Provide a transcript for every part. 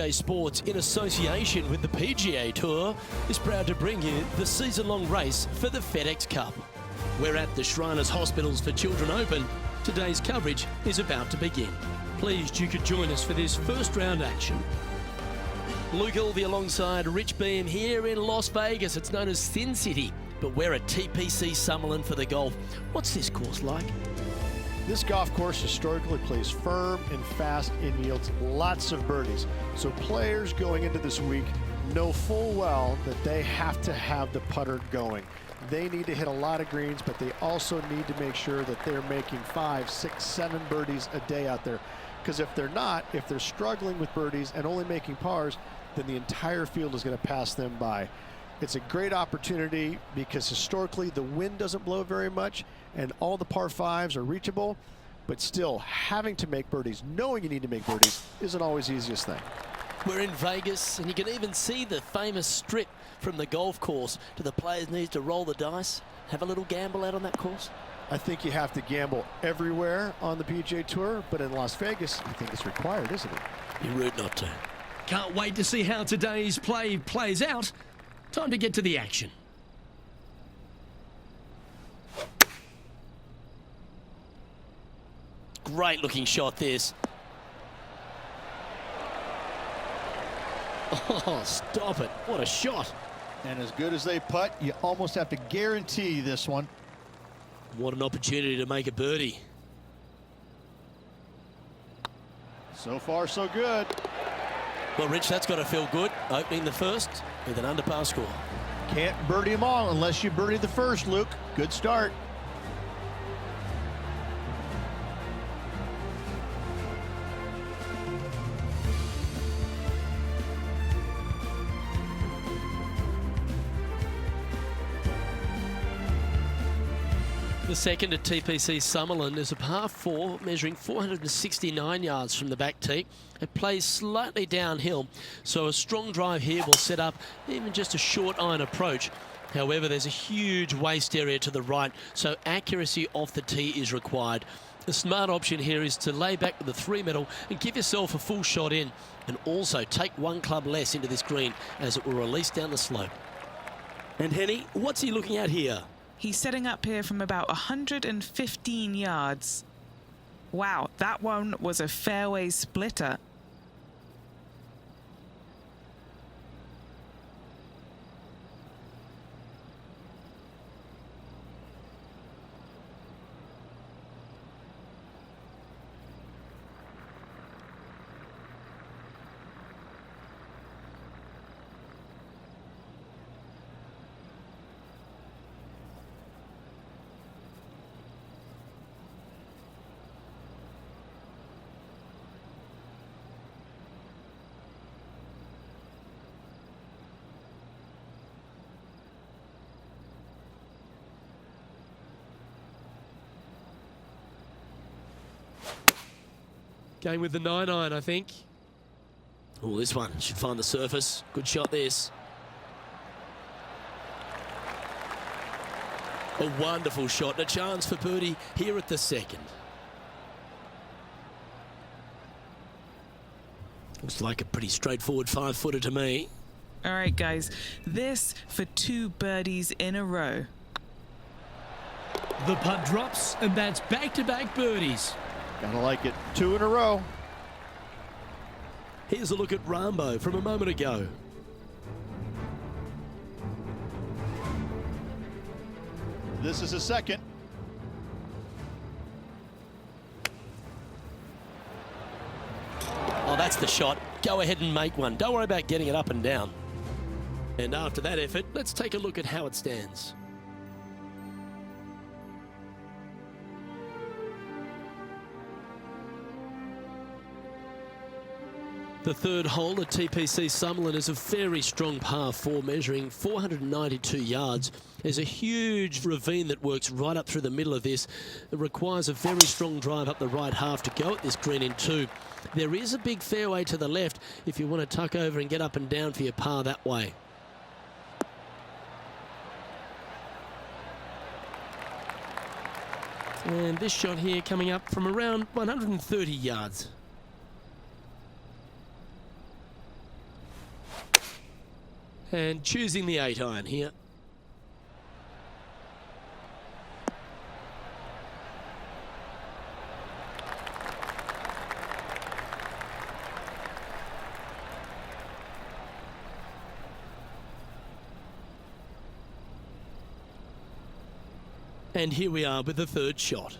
SK Sports, in association with the PGA Tour, is proud to bring you the season-long race for the FedEx Cup. We're at the Shriners Hospitals for Children Open. Today's coverage is about to begin. Pleased you could join us for this first round action. Luke Ilvey alongside Rich Beam here in Las Vegas. It's known as Sin City, but we're at TPC Summerlin for the golf. What's this course like? This golf course historically plays firm and fast and yields lots of birdies. So players going into this week know full well that they have to have the putter going. They need to hit a lot of greens, but they also need to make sure that they're making 5, 6, 7 birdies a day out there. Because if they're not, if they're struggling with birdies and only making pars, then the entire field is going to pass them by. It's a great opportunity because historically the wind doesn't blow very much and all the par 5s are reachable, but still having to make birdies, knowing you need to make birdies, isn't always the easiest thing. We're in Vegas and you can even see the famous strip from the golf course. Do the players need to roll the dice, have a little gamble out on that course? I think you have to gamble everywhere on the PGA Tour, but in Las Vegas, I think it's required, isn't it? You're rude not to. Can't wait to see how today's play plays out. Time to get to the action. Great looking shot this. Oh, stop it. What a shot. And as good as they putt, you almost have to guarantee this one. What an opportunity to make a birdie. So far, so good. Well, Rich, that's got to feel good, opening the first with an under-par score. Can't birdie them all unless you birdie the first, Luke. Good start. The second at TPC Summerlin is a par 4 measuring 469 yards from the back tee. It plays slightly downhill, so a strong drive here will set up even just a short iron approach. However, there's a huge waste area to the right, so accuracy off the tee is required. The smart option here is to lay back with the 3-metal and give yourself a full shot in, and also take one club less into this green as it will release down the slope. And Henny, what's he looking at here? He's setting up here from about 115 yards. Wow, that one was a fairway splitter. Going with the 9-iron, I think. Oh, this one should find the surface. Good shot, this. A wonderful shot and a chance for birdie here at the second. Looks like a pretty straightforward 5-footer to me. All right, guys, this for 2 birdies in a row. The putt drops, and that's back-to-back birdies. Gotta like it. 2 in a row. Here's a look at Rambo from a moment ago. This is a second. Oh, that's the shot. Go ahead and make one. Don't worry about getting it up and down. And after that effort, let's take a look at how it stands. The third hole at TPC Summerlin is a very strong par 4 measuring 492 yards. There's a huge ravine that works right up through the middle of this. It requires a very strong drive up the right half to go at this green in 2. There is a big fairway to the left if you want to tuck over and get up and down for your par that way. And this shot here coming up from around 130 yards. And choosing the 8-iron here. And here we are with the third shot.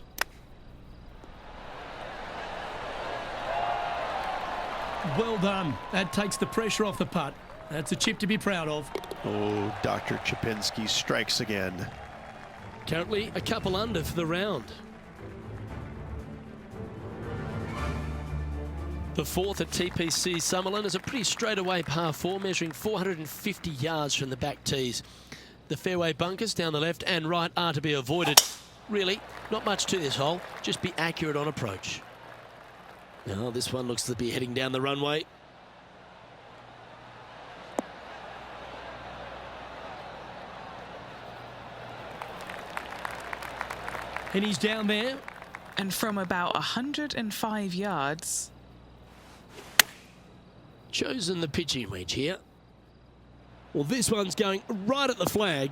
Well done. That takes the pressure off the putt. That's a chip to be proud of. Oh, Dr. Chapinski strikes again. Currently a couple under for the round. The fourth at TPC Summerlin is a pretty straightaway par 4, measuring 450 yards from the back tees. The fairway bunkers down the left and right are to be avoided. Really, not much to this hole. Just be accurate on approach. Now, this one looks to be heading down the runway. And he's down there. And from about 105 yards. Chosen the pitching wedge here. Well, this one's going right at the flag.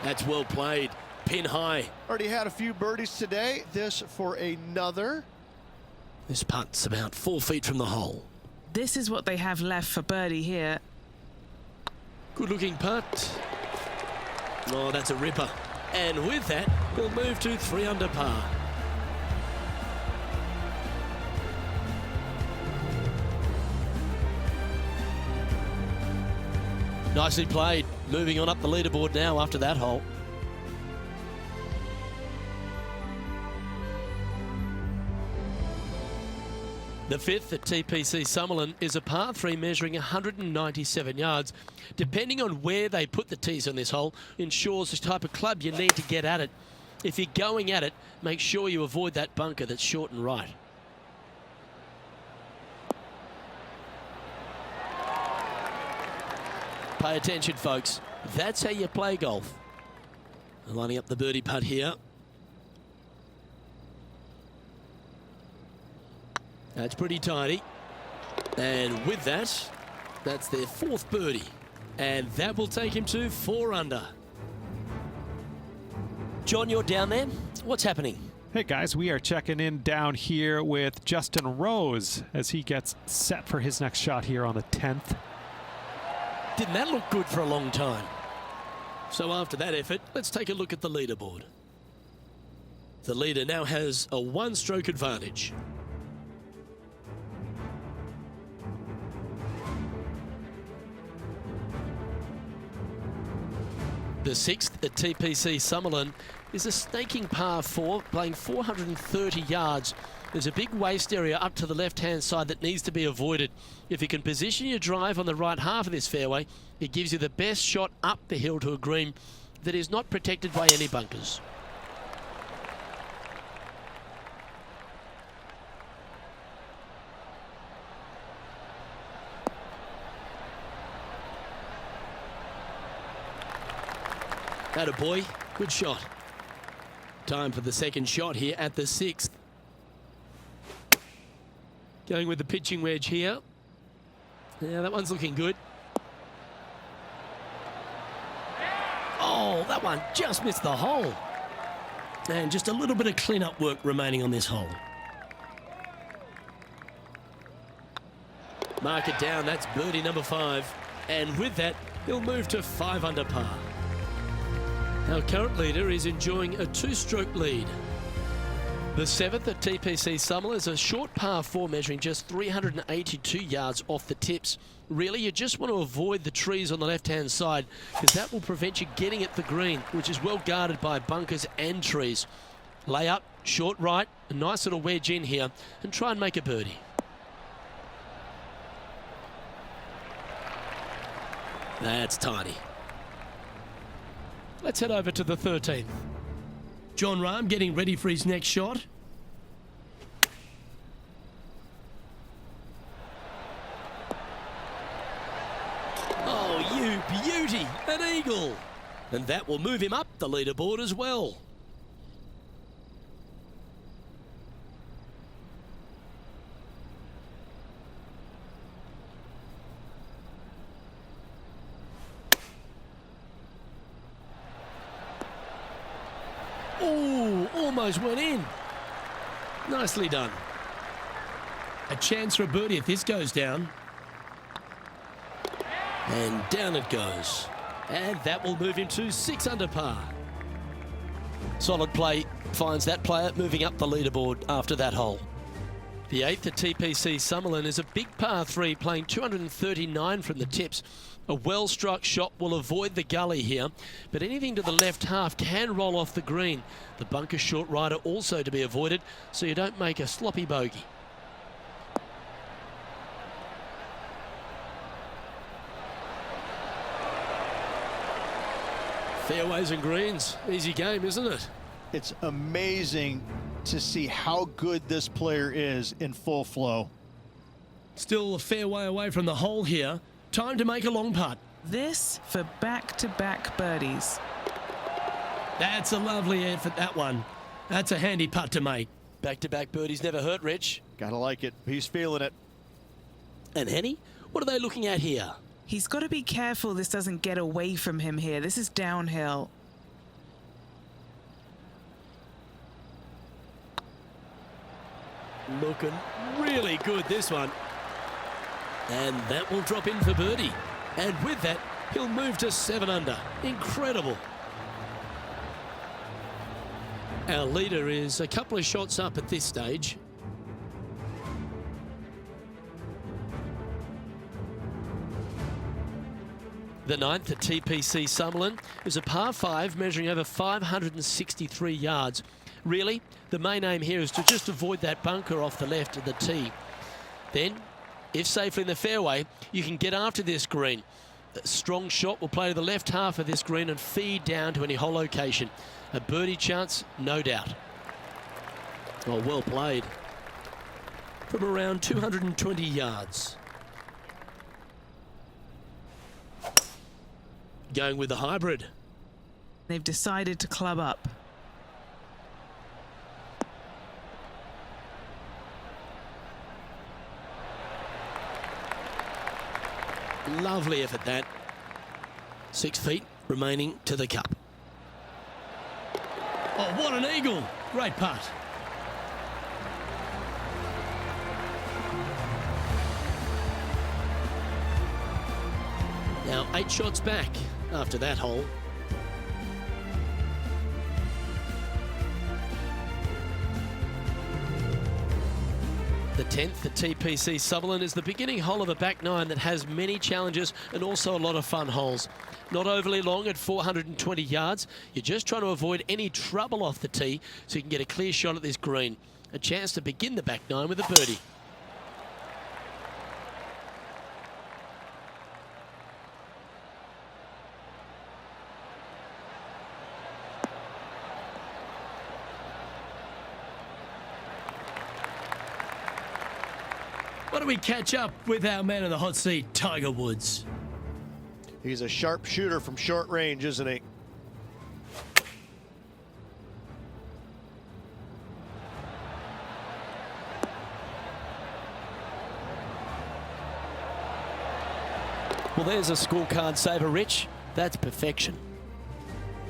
That's well played. Pin high. Already had a few birdies today. This for another. This putt's about 4 feet from the hole. This is what they have left for birdie here. Good looking putt. Oh, that's a ripper. And with that, we'll move to 3 under par. Nicely played. Moving on up the leaderboard now after that hole. The fifth at TPC Summerlin is a par 3 measuring 197 yards. Depending on where they put the tees on this hole, ensures the type of club you need to get at it. If you're going at it, make sure you avoid that bunker that's short and right. Pay attention, folks. That's how you play golf. Lining up the birdie putt here. That's pretty tidy. And with that, that's their 4th birdie. And that will take him to 4 under. John, you're down there. What's happening? Hey guys, we are checking in down here with Justin Rose as he gets set for his next shot here on the 10th. Didn't that look good for a long time? So after that effort, let's take a look at the leaderboard. The leader now has a 1-stroke advantage. The 6th at TPC Summerlin is a snaking par 4, playing 430 yards. There's a big waste area up to the left-hand side that needs to be avoided. If you can position your drive on the right half of this fairway, it gives you the best shot up the hill to a green that is not protected by any bunkers. Atta boy, good shot. Time for the second shot here at the 6th. Going with the pitching wedge here. Yeah, that one's looking good. Oh, that one just missed the hole. And just a little bit of clean-up work remaining on this hole. Mark it down, that's birdie number 5. And with that, he'll move to 5 under par. Our current leader is enjoying a 2-stroke lead. The 7th at TPC Summerlin is a short par 4 measuring just 382 yards off the tips. Really, you just want to avoid the trees on the left-hand side because that will prevent you getting at the green, which is well guarded by bunkers and trees. Lay up, short right, a nice little wedge in here, and try and make a birdie. That's tidy. Let's head over to the 13th. John Rahm getting ready for his next shot. Oh, you beauty! An eagle! And that will move him up the leaderboard as well. almost went in. Nicely done. A chance for a birdie if this goes down. And down it goes. And that will move him to 6 under par. Solid play finds that player moving up the leaderboard after that hole. The 8th at TPC Summerlin is a big par 3 playing 239 from the tips. A well-struck shot will avoid the gully here, but anything to the left half can roll off the green. The bunker short rider also to be avoided, so you don't make a sloppy bogey. Fairways and greens, easy game, isn't it? It's amazing to see how good this player is in full flow. Still a fair way away from the hole here. Time to make a long putt. This for back-to-back birdies. That's a lovely effort, that one. That's a handy putt to make. Back-to-back birdies never hurt, Rich. Gotta like it. He's feeling it. And Henny, what are they looking at here? He's got to be careful this doesn't get away from him here. This is downhill. Looking really good, this one. And that will drop in for birdie. And with that, he'll move to 7 under. Incredible. Our leader is a couple of shots up at this stage. The 9th at TPC Summerlin is a par 5 measuring over 563 yards. Really, the main aim here is to just avoid that bunker off the left of the tee. Then, if safely in the fairway, you can get after this green. A strong shot will play to the left half of this green and feed down to any hole location. A birdie chance, no doubt. Oh, well played. From around 220 yards. Going with the hybrid. They've decided to club up. Lovely effort that. 6 feet remaining to the cup. Oh, what an eagle. Great putt. Now 8 shots back after that hole. The 10th at TPC Summerlin is the beginning hole of a back 9 that has many challenges and also a lot of fun holes. Not overly long at 420 yards. You're just trying to avoid any trouble off the tee so you can get a clear shot at this green. A chance to begin the back 9 with a birdie. Why don't we catch up with our man in the hot seat, Tiger Woods? He's a sharp shooter from short range, isn't he? Well, there's a scorecard saver, Rich. That's perfection.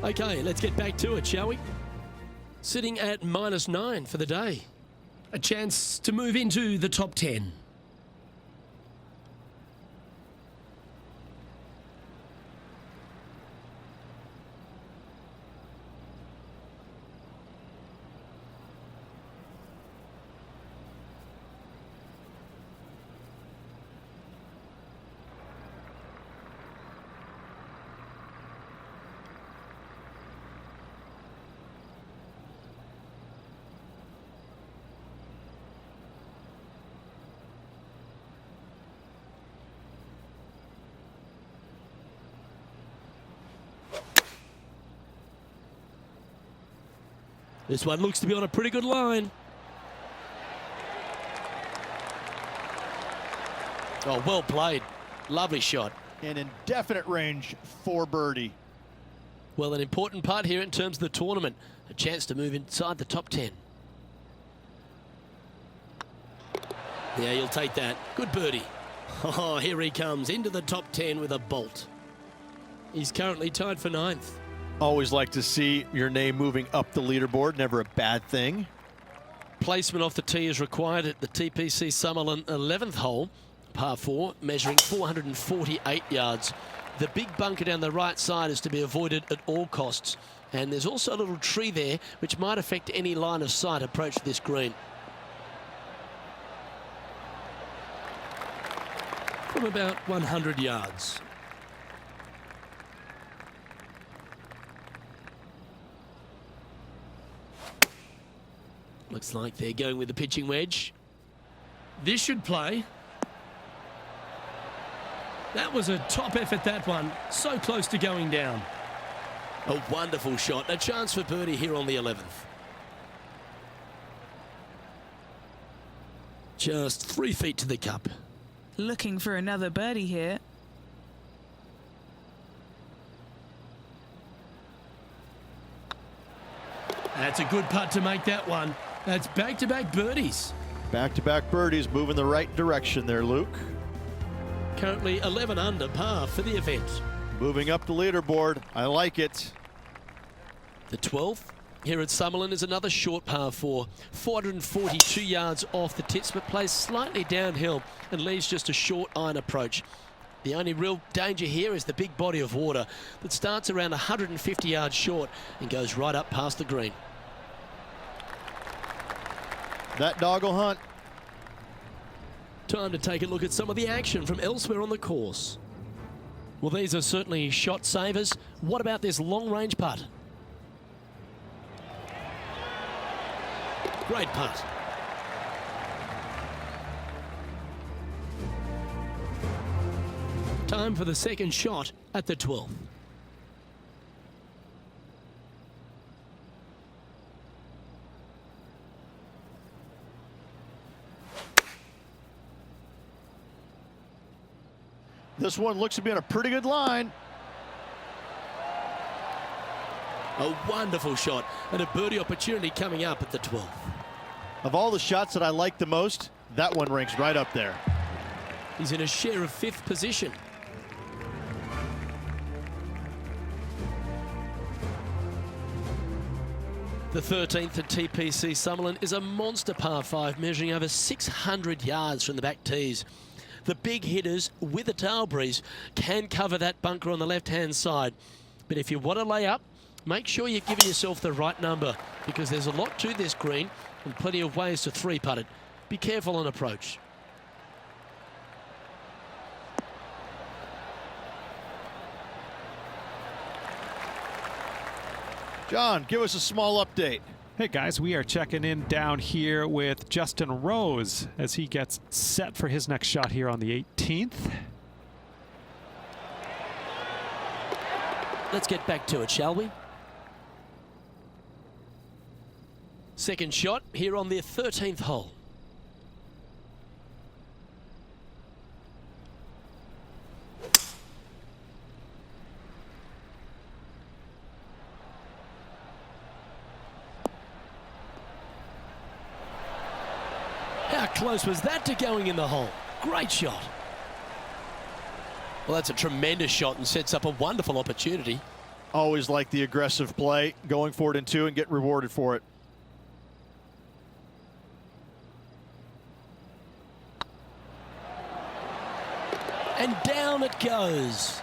Okay, let's get back to it, shall we? Sitting at -9 for the day. A chance to move into the top 10. This one looks to be on a pretty good line. Oh, well played. Lovely shot. An indefinite range for birdie. Well, an important part here in terms of the tournament. A chance to move inside the top 10. Yeah, you'll take that. Good birdie. Oh, here he comes into the top 10 with a bolt. He's currently tied for 9th. Always like to see your name moving up the leaderboard. Never a bad thing. Placement off the tee is required at the TPC Summerlin 11th hole, par 4, measuring 448 yards. The big bunker down the right side is to be avoided at all costs. And there's also a little tree there which might affect any line of sight approach to this green. From about 100 yards. Looks like they're going with the pitching wedge. This should play. That was a top effort, that one. So close to going down. A wonderful shot. A chance for birdie here on the 11th. Just 3 feet to the cup. Looking for another birdie here. That's a good putt to make that one. That's back-to-back birdies. Back-to-back birdies moving the right direction there, Luke. Currently 11 under par for the event. Moving up the leaderboard. I like it. The 12th here at Summerlin is another short par 4. 442 yards off the tips, but plays slightly downhill and leaves just a short iron approach. The only real danger here is the big body of water that starts around 150 yards short and goes right up past the green. That dog will hunt. Time to take a look at some of the action from elsewhere on the course. Well, these are certainly shot savers. What about this long-range putt? Great putt. Time for the second shot at the 12th. This one looks to be on a pretty good line. A wonderful shot and a birdie opportunity coming up at the 12th. Of all the shots that I like the most, that one ranks right up there. He's in a share of 5th position. The 13th at TPC Summerlin is a monster par 5 measuring over 600 yards from the back tees. The big hitters with a tail breeze can cover that bunker on the left-hand side. But if you want to lay up, make sure you're giving yourself the right number because there's a lot to this green and plenty of ways to 3-putt it. Be careful on approach. John, give us a small update. Hey guys, we are checking in down here with Justin Rose as he gets set for his next shot here on the 18th. Let's get back to it, shall we? Second shot here on the 13th hole. How close was that to going in the hole? Great shot. Well, that's a tremendous shot and sets up a wonderful opportunity. Always like the aggressive play, going for it in 2 and get rewarded for it. And down it goes.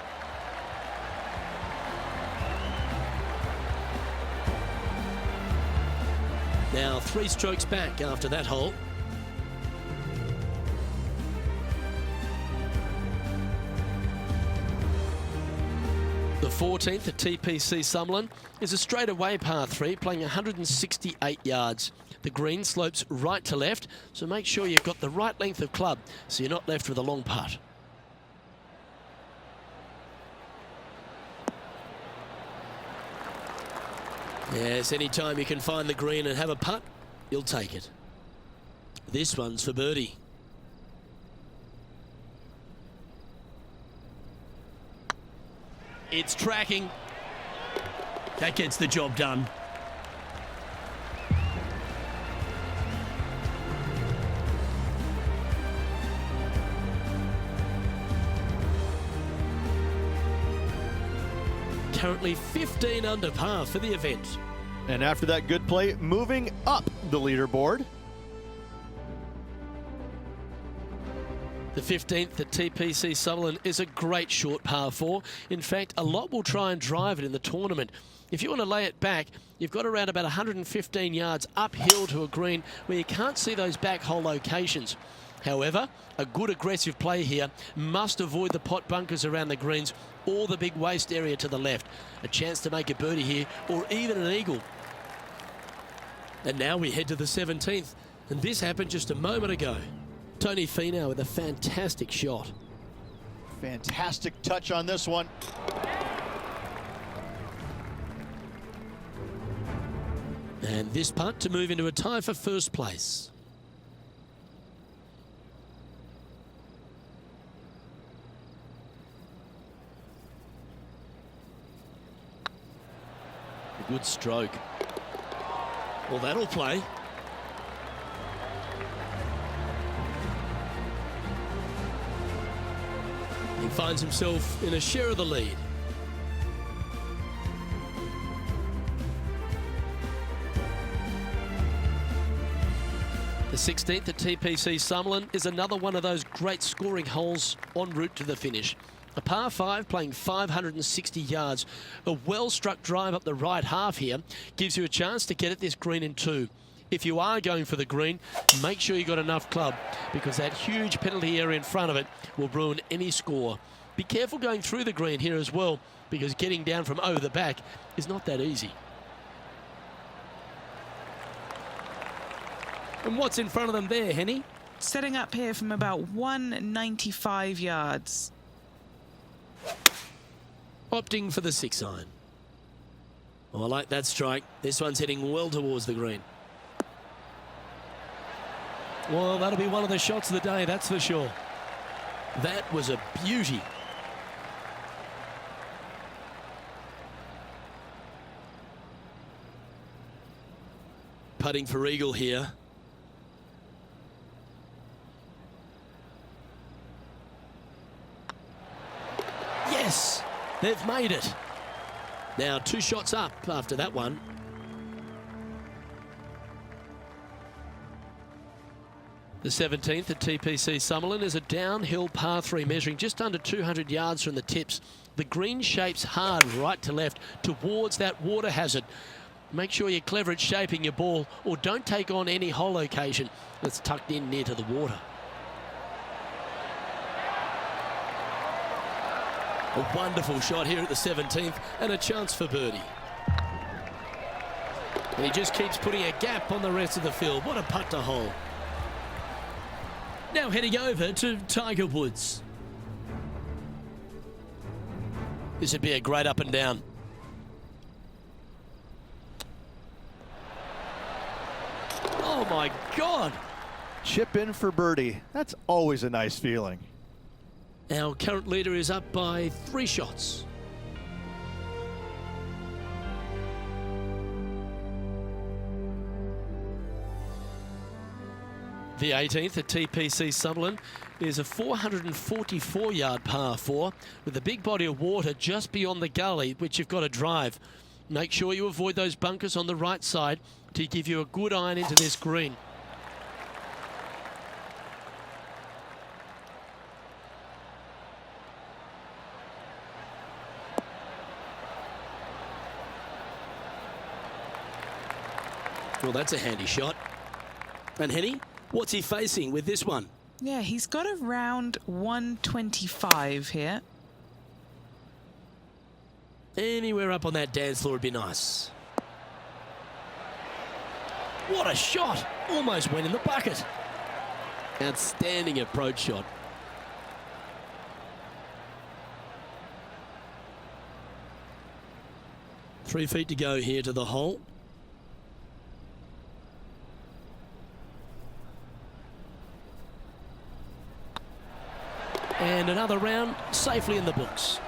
Now 3 strokes back after that hole. The 14th at TPC Summerlin is a straightaway par 3 playing 168 yards. The green slopes right to left, so make sure you've got the right length of club so you're not left with a long putt. Yes, anytime you can find the green and have a putt, you'll take it. This one's for birdie. It's tracking. That gets the job done. currently 15 under par for the event. And after that good play, moving up the leaderboard. The 15th at TPC Sutherland is a great short par 4. In fact, a lot will try and drive it in the tournament. If you want to lay it back, you've got around about 115 yards uphill to a green where you can't see those back hole locations. However, a good aggressive play here must avoid the pot bunkers around the greens or the big waste area to the left. A chance to make a birdie here or even an eagle. And now we head to the 17th, and this happened just a moment ago. Tony Finau with a fantastic shot. Fantastic touch on this one. And this putt to move into a tie for first place. A good stroke. Well, that'll play. He finds himself in a share of the lead. The 16th at TPC Sutherland is another one of those great scoring holes en route to the finish. A par 5 playing 560 yards. A well-struck drive up the right half here gives you a chance to get at this green in 2. If you are going for the green, make sure you got enough club because that huge penalty area in front of it will ruin any score. Be careful going through the green here as well because getting down from over the back is not that easy. And what's in front of them there, Henny? Setting up here from about 195 yards. Opting for the 6-iron. Oh, I like that strike. This one's heading well towards the green. Well, that'll be one of the shots of the day, that's for sure. That was a beauty. Putting for eagle here. Yes, they've made it. Now 2 shots up after that one. The 17th at TPC Sutherland is a downhill par 3 measuring just under 200 yards from the tips. The green shapes hard right to left towards that water hazard. Make sure you're clever at shaping your ball or don't take on any hole location that's tucked in near to the water. A wonderful shot here at the 17th and a chance for birdie. And he just keeps putting a gap on the rest of the field. What a putt to hole. Now heading over to Tiger Woods. This would be a great up and down. Oh my God. Chip in for birdie. That's always a nice feeling. Our current leader is up by 3 shots. The 18th at TPC Sutherland is a 444-yard par 4 with a big body of water just beyond the gully, which you've got to drive. Make sure you avoid those bunkers on the right side to give you a good iron into this green. Well, that's a handy shot. And Henny, what's he facing with this one? Yeah, he's got around 125 here. Anywhere up on that dance floor would be nice. What a shot! Almost went in the bucket. Outstanding approach shot. Three feet to go here to the hole. And another round safely in the books.